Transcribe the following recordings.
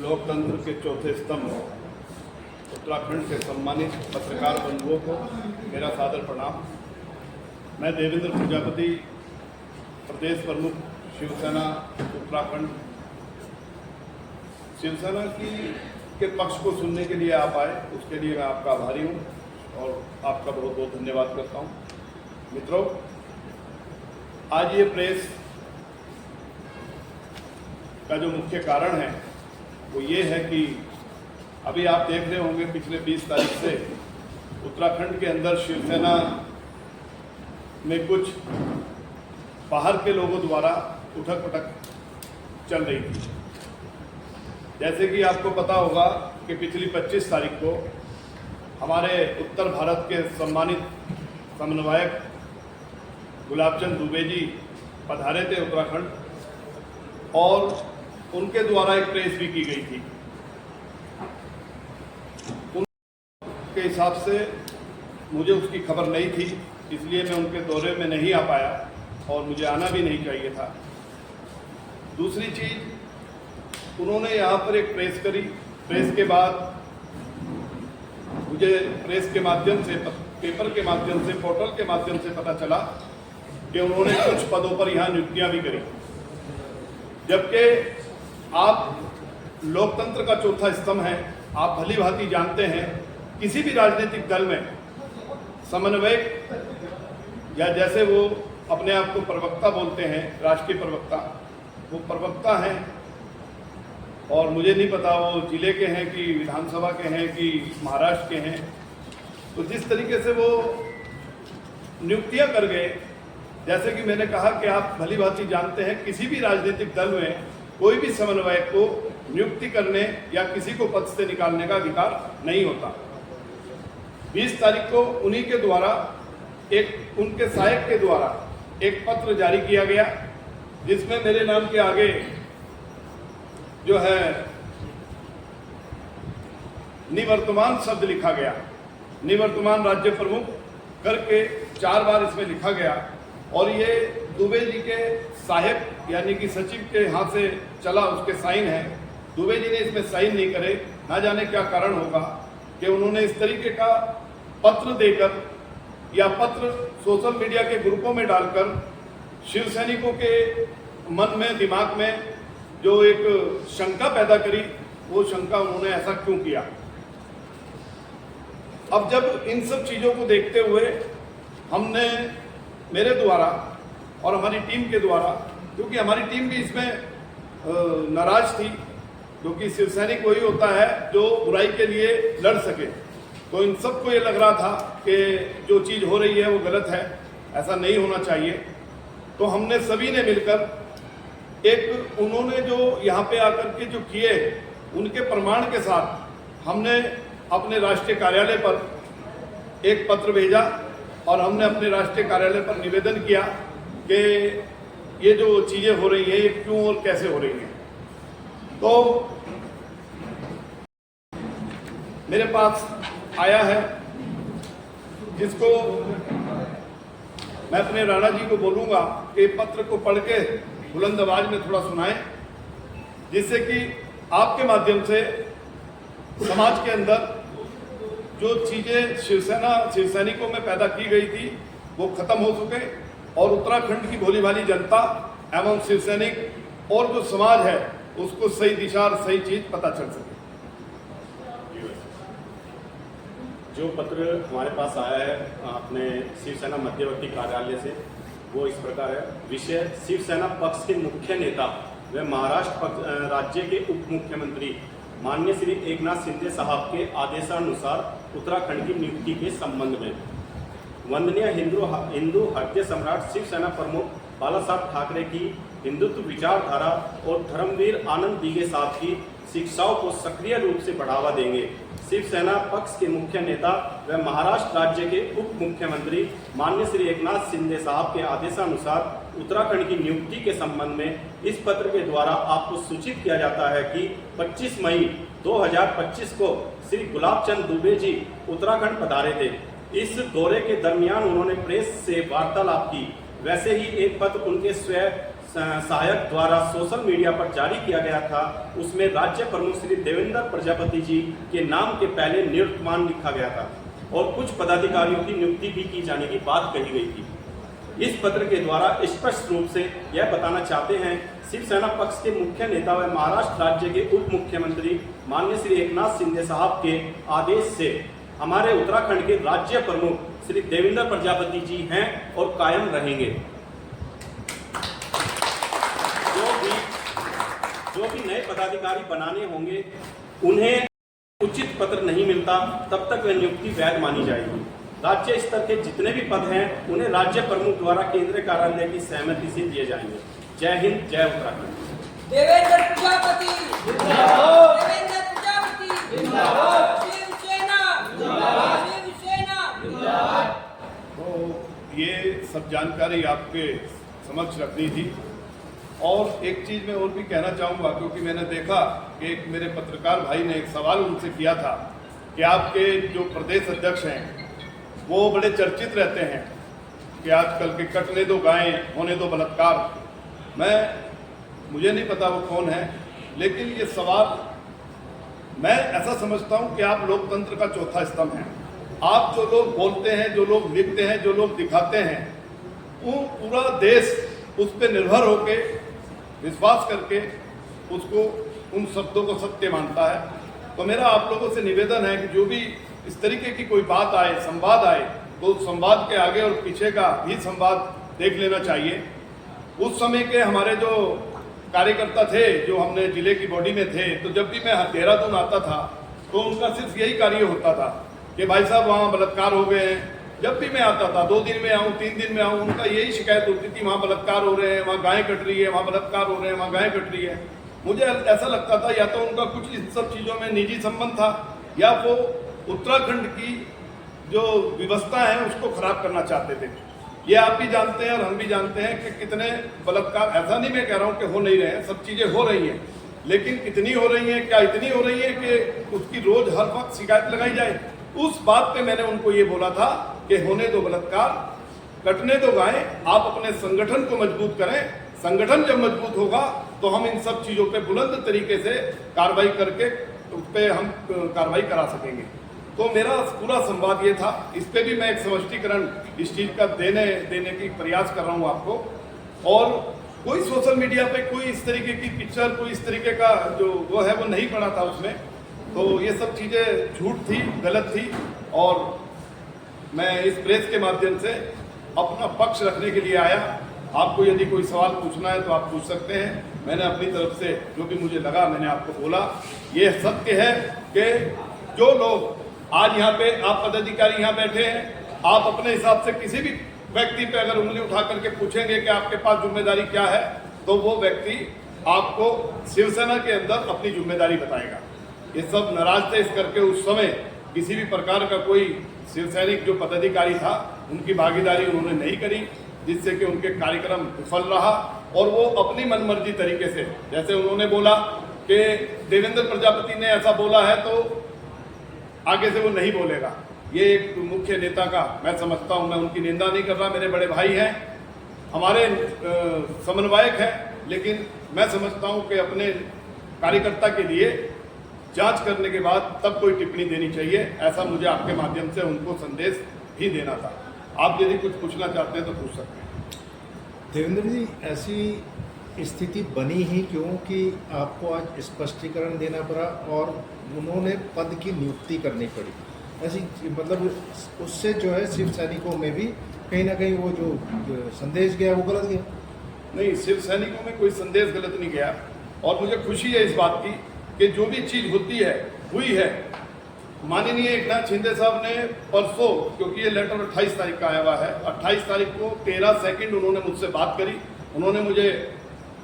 लोकतंत्र के चौथे स्तंभ उत्तराखंड के सम्मानित पत्रकार बंधुओं को मेरा सादर प्रणाम। मैं देवेंद्र प्रजापति, प्रदेश प्रमुख शिवसेना उत्तराखंड। शिवसेना के पक्ष को सुनने के लिए आप आए, उसके लिए मैं आपका आभारी हूँ और आपका बहुत बहुत धन्यवाद करता हूँ। मित्रों, आज ये प्रेस का जो मुख्य कारण है वो ये है कि अभी आप देख रहे होंगे पिछले 20 तारीख से उत्तराखंड के अंदर शिवसेना में कुछ बाहर के लोगों द्वारा उठक पटक चल रही थी। जैसे कि आपको पता होगा कि पिछली 25 तारीख को हमारे उत्तर भारत के सम्मानित समन्वयक गुलाबचंद दुबे जी पधारे थे उत्तराखंड और उनके द्वारा एक प्रेस भी की गई थी। उनके हिसाब से मुझे उसकी खबर नहीं थी, इसलिए मैं उनके दौरे में नहीं आ पाया और मुझे आना भी नहीं चाहिए था। दूसरी चीज, उन्होंने यहाँ पर एक प्रेस करी। प्रेस के बाद मुझे प्रेस के माध्यम से, पेपर के माध्यम से, पोर्टल के माध्यम से पता चला कि उन्होंने कुछ पदों पर यहाँ नियुक्तियां भी करी, जबकि आप लोकतंत्र का चौथा स्तंभ है। आप भली भांति जानते हैं किसी भी राजनीतिक दल में समन्वयक या जैसे वो अपने आप को प्रवक्ता बोलते हैं, राष्ट्रीय प्रवक्ता, वो प्रवक्ता हैं और मुझे नहीं पता वो जिले के हैं कि विधानसभा के हैं कि महाराष्ट्र के हैं। तो जिस तरीके से वो नियुक्तियां कर गए, जैसे कि मैंने कहा कि आप भली भांति जानते हैं किसी भी राजनीतिक दल में कोई भी समन्वयक को नियुक्ति करने या किसी को पद से निकालने का अधिकार नहीं होता। 20 तारीख को उन्हीं के द्वारा उनके सहायक के द्वारा एक पत्र जारी किया गया, जिसमें मेरे नाम के आगे जो है निवर्तमान शब्द लिखा गया। निवर्तमान राज्य प्रमुख करके 4 बार इसमें लिखा गया और ये दुबे जी के सहायक यानी कि सचिव के हाथ से चला, उसके साइन है। दुबे जी ने इसमें साइन नहीं करे, ना जाने क्या कारण होगा कि उन्होंने इस तरीके का पत्र देकर या पत्र सोशल मीडिया के ग्रुपों में डालकर शिव सैनिकों के मन में, दिमाग में जो एक शंका पैदा करी, वो शंका उन्होंने ऐसा क्यों किया। अब जब इन सब चीजों को देखते हुए हमने, मेरे द्वारा और हमारी टीम के द्वारा, क्योंकि हमारी टीम भी इसमें नाराज थी, क्योंकि शिव सैनिक वही होता है जो बुराई के लिए लड़ सके। तो इन सबको ये लग रहा था कि जो चीज़ हो रही है वो गलत है, ऐसा नहीं होना चाहिए। तो हमने सभी ने मिलकर उन्होंने जो यहाँ पे आकर के जो किए, उनके प्रमाण के साथ हमने अपने राष्ट्रीय कार्यालय पर एक पत्र भेजा और हमने अपने राष्ट्रीय कार्यालय पर निवेदन किया कि ये जो चीज़ें हो रही हैं ये क्यों और कैसे हो रही हैं। तो मेरे पास आया है, जिसको मैं अपने राणा जी को बोलूँगा कि पत्र को पढ़ के बुलंद आवाज में थोड़ा सुनाएं, जिससे कि आपके माध्यम से समाज के अंदर जो चीज़ें शिव सैनिकों में पैदा की गई थी वो खत्म हो सके और उत्तराखंड की भोली भाली जनता एवं शिव सैनिक और जो समाज है उसको सही दिशा और सही चीज पता चल सके। जो पत्र हमारे पास आया है अपने शिवसेना मध्यवर्ती कार्यालय से, वो इस प्रकार है। विषय: शिवसेना पक्ष के मुख्य नेता व महाराष्ट्र राज्य के उप मुख्यमंत्री माननीय श्री एकनाथ शिंदे साहब के आदेशानुसार उत्तराखंड की नियुक्ति के संबंध में वंदनीय हिंदू हृदय सम्राट शिवसेना प्रमुख बाला साहब ठाकरे की हिंदुत्व विचारधारा और धर्मवीर आनंद दीघे साहब की शिक्षाओं को सक्रिय रूप से बढ़ावा देंगे। शिवसेना पक्ष के मुख्य नेता व महाराष्ट्र राज्य के उप मुख्यमंत्री माननीय श्री एकनाथ शिंदे साहब के आदेशानुसार उत्तराखंड की नियुक्ति के संबंध में इस पत्र के द्वारा आपको सूचित किया जाता है कि 25 मई 2025 को श्री गुलाबचंद दुबे जी उत्तराखंड पधारे थे। इस दौरे के दरमियान उन्होंने प्रेस से वार्तालाप की। वैसे ही एक पत्र उनके सहायक द्वारा सोशल मीडिया पर जारी किया गया था, उसमें राज्य प्रमुख श्री देवेंद्र प्रजापति जी के नाम के पहले निवर्तमान लिखा गया था और कुछ पदाधिकारियों की नियुक्ति भी की जाने की बात कही गई थी। इस पत्र के द्वारा स्पष्ट रूप से यह बताना चाहते हैं शिवसेना पक्ष के मुख्य नेता व महाराष्ट्र राज्य के उप मुख्यमंत्री माननीय श्री एकनाथ शिंदे साहब के आदेश से हमारे उत्तराखंड के राज्य प्रमुख श्री देवेंद्र प्रजापति जी हैं और कायम रहेंगे। जो भी नए पदाधिकारी बनाने होंगे उन्हें उचित पत्र नहीं मिलता तब तक वह नियुक्ति वैध मानी जाएगी। राज्य स्तर के जितने भी पद हैं उन्हें राज्य प्रमुख द्वारा केंद्रीय कार्यालय की सहमति से दिए जाएंगे। जय हिंद, जय उत्तराखंड। देवेंद्र प्रजापति जिंदाबाद, देवेंद्र प्रजापति जिंदाबाद, शिवसेना जिंदाबाद, शिवसेना जिंदाबाद। तो ये सब जानकारी आपके समक्ष रखनी थी। और एक चीज़ मैं और भी कहना चाहूँगा, क्योंकि मैंने देखा कि एक मेरे पत्रकार भाई ने एक सवाल उनसे किया था कि आपके जो प्रदेश अध्यक्ष हैं वो बड़े चर्चित रहते हैं कि आजकल के कटने दो गायें, होने दो बलात्कार। मुझे नहीं पता वो कौन है, लेकिन ये सवाल मैं ऐसा समझता हूँ कि आप लोकतंत्र का चौथा स्तंभ हैं। आप जो लोग बोलते हैं, जो लोग लिखते हैं, जो लोग दिखाते हैं, वो पूरा देश उस पर निर्भर होके विश्वास करके उसको उन शब्दों को सत्य मानता है। तो मेरा आप लोगों से निवेदन है कि जो भी इस तरीके की कोई बात आए, संवाद आए, तो संवाद के आगे और पीछे का भी संवाद देख लेना चाहिए। उस समय के हमारे जो कार्यकर्ता थे, जो हमने जिले की बॉडी में थे, तो जब भी मैं देहरादून आता था तो उनका सिर्फ यही कार्य होता था कि भाई साहब वहाँ बलात्कार हो गए हैं। जब भी मैं आता था, 2 दिन में आऊँ, 3 दिन में आऊँ, उनका यही शिकायत होती थी, वहाँ बलात्कार हो रहे हैं, वहाँ गायें कट रही है, वहाँ बलात्कार हो रहे हैं, वहाँ गायें कट रही है। मुझे ऐसा लगता था या तो उनका कुछ इन सब चीज़ों में निजी संबंध था, या वो उत्तराखंड की जो व्यवस्था है उसको खराब करना चाहते थे। ये आप भी जानते हैं और हम भी जानते हैं कि कितने बलात्कार, ऐसा नहीं मैं कह रहा हूँ कि हो नहीं रहे हैं, सब चीज़ें हो रही हैं, लेकिन कितनी हो रही हैं, क्या इतनी हो रही है कि उसकी रोज हर वक्त शिकायत लगाई जाए। उस बात पे मैंने उनको ये बोला था कि होने दो बलात्कार, कटने दो गायें, आप अपने संगठन को मजबूत करें। संगठन जब मजबूत होगा तो हम इन सब चीज़ों पे बुलंद तरीके से कार्रवाई करके उस पर हम कार्रवाई करा सकेंगे। तो मेरा पूरा संवाद ये था। इस पे भी मैं एक स्पष्टीकरण इस चीज़ का देने की प्रयास कर रहा हूँ आपको। और कोई सोशल मीडिया पे कोई इस तरीके की पिक्चर, कोई इस तरीके का जो वो है वो नहीं पड़ा था उसमें। तो ये सब चीज़ें झूठ थी, गलत थी, और मैं इस प्रेस के माध्यम से अपना पक्ष रखने के लिए आया। आपको यदि कोई सवाल पूछना है तो आप पूछ सकते हैं। मैंने अपनी तरफ से जो भी मुझे लगा मैंने आपको बोला। ये सत्य है कि जो लोग आज यहाँ पे आप पदाधिकारी यहाँ बैठे हैं, आप अपने हिसाब से किसी भी व्यक्ति पे अगर उंगली उठा करके पूछेंगे कि आपके पास जिम्मेदारी क्या है, तो वो व्यक्ति आपको शिवसेना के अंदर अपनी जिम्मेदारी बताएगा। ये सब नाराज थे, इस करके उस समय किसी भी प्रकार का कोई शिवसैनिक जो पदाधिकारी था उनकी भागीदारी उन्होंने नहीं करी, जिससे कि उनके कार्यक्रम विफल रहा। और वो अपनी मनमर्जी तरीके से, जैसे उन्होंने बोला कि देवेंद्र प्रजापति ने ऐसा बोला है तो आगे से वो नहीं बोलेगा, ये एक मुख्य नेता का मैं समझता हूँ, मैं उनकी निंदा नहीं कर रहा, मेरे बड़े भाई हैं, हमारे समन्वयक हैं, लेकिन मैं समझता हूँ कि अपने कार्यकर्ता के लिए जांच करने के बाद तब कोई टिप्पणी देनी चाहिए। ऐसा मुझे आपके माध्यम से उनको संदेश भी देना था। आप यदि कुछ पूछना चाहते हैं तो पूछ सकते हैं। देवेंद्र जी, ऐसी स्थिति बनी ही क्यों कि आपको आज स्पष्टीकरण देना पड़ा और उन्होंने पद की नियुक्ति करनी पड़ी? ऐसी मतलब उससे जो है शिव सैनिकों में भी कहीं ना कहीं वो जो संदेश गया वो गलत गया? नहीं, शिव सैनिकों में कोई संदेश गलत नहीं गया। और मुझे खुशी है इस बात की कि जो भी चीज़ होती है हुई है। माननीय एकनाथ शिंदे साहब ने परसों, क्योंकि ये लेटर 28 तारीख का आया हुआ है, 28 तारीख को 13 सेकंड उन्होंने मुझसे बात करी। उन्होंने मुझे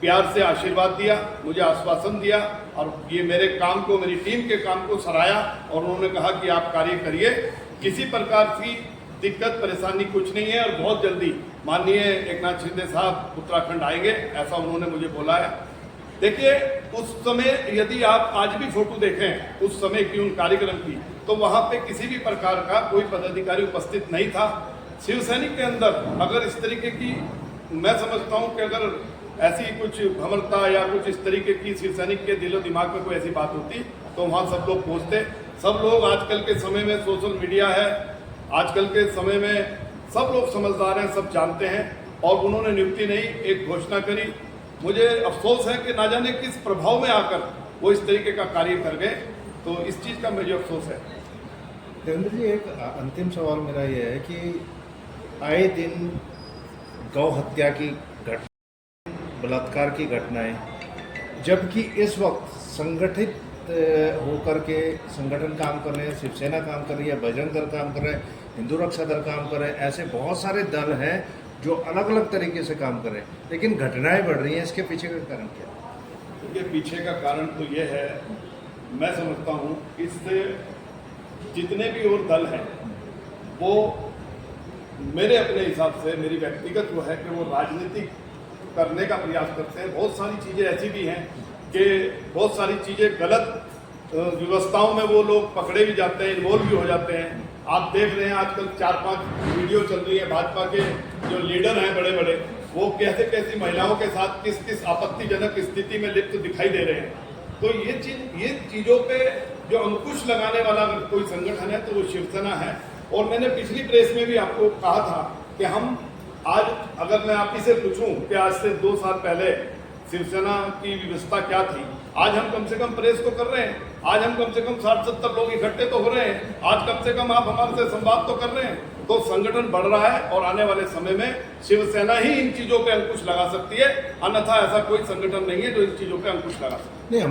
प्यार से आशीर्वाद दिया, मुझे आश्वासन दिया और ये मेरे काम को, मेरी टीम के काम को सराहा। और उन्होंने कहा कि आप कार्य करिए, किसी प्रकार की दिक्कत परेशानी कुछ नहीं है और बहुत जल्दी माननीय एकनाथ शिंदे साहब उत्तराखंड आएंगे, ऐसा उन्होंने मुझे बोला है। देखिए, उस समय यदि आप आज भी फोटो देखें उस समय की उन कार्यक्रम की, तो वहाँ पे किसी भी प्रकार का कोई पदाधिकारी उपस्थित नहीं था। शिवसैनिक के अंदर अगर इस तरीके की, मैं समझता हूँ कि अगर ऐसी कुछ भ्रमरता या कुछ इस तरीके की शिवसैनिक के दिलो दिमाग में कोई ऐसी बात होती तो वहाँ सब लोग पहुँचते। सब लोग आजकल के समय में सोशल मीडिया है, आजकल के समय में सब लोग समझदार हैं, सब जानते हैं, और उन्होंने नियुक्ति नहीं एक घोषणा करी। मुझे अफसोस है कि ना जाने किस प्रभाव में आकर वो इस तरीके का कार्य कर गए, तो इस चीज़ का मुझे अफसोस है। देवेंद्र जी, एक अंतिम सवाल मेरा ये है कि आए दिन गौ हत्या की घटना, बलात्कार की घटनाएं, जबकि इस वक्त संगठित होकर के संगठन काम कर रहे हैं, शिवसेना काम कर रही है, बजरंग दल काम कर रहे हैं, हिंदू रक्षा दल काम कर रहे हैं, ऐसे बहुत सारे दल हैं जो अलग अलग तरीके से काम कर रहे हैं, लेकिन घटनाएं बढ़ रही हैं। इसके पीछे का कारण क्या है? इसके पीछे का कारण तो ये है, मैं समझता हूँ इससे जितने भी और दल हैं वो मेरे अपने हिसाब से, मेरी व्यक्तिगत वो है कि वो राजनीतिक करने का प्रयास करते हैं। बहुत सारी चीज़ें ऐसी भी हैं कि बहुत सारी चीज़ें गलत व्यवस्थाओं में वो लोग पकड़े भी जाते हैं, इन्वॉल्व भी हो जाते हैं। आप देख रहे हैं आजकल 4-5 वीडियो चल रही है, भाजपा के जो लीडर हैं बड़े बड़े, वो कैसे कैसी महिलाओं के साथ किस किस आपत्तिजनक स्थिति में लिप्त दिखाई दे रहे हैं। तो ये चीज़ों पे जो अंकुश लगाने वाला अगर कोई संगठन है तो वो शिवसेना है। और मैंने पिछली प्रेस में भी आपको कहा था कि हम आज, अगर मैं आप ही से पूछूं कि आज से 2 साल पहले शिवसेना की व्यवस्था क्या थी, आज हम कम से कम प्रेस तो कर रहे हैं, आज हम कम से कम 60-70 लोग इकट्ठे तो हो रहे हैं, आज कम से कम आप हमारे से संवाद तो कर रहे हैं। तो संगठन बढ़ रहा है और आने वाले समय में शिवसेना ही इन चीजों पे अंकुश लगा सकती है, अन्यथा ऐसा कोई संगठन नहीं है जो इन चीजों पे अंकुश लगा सकता है। नहीं,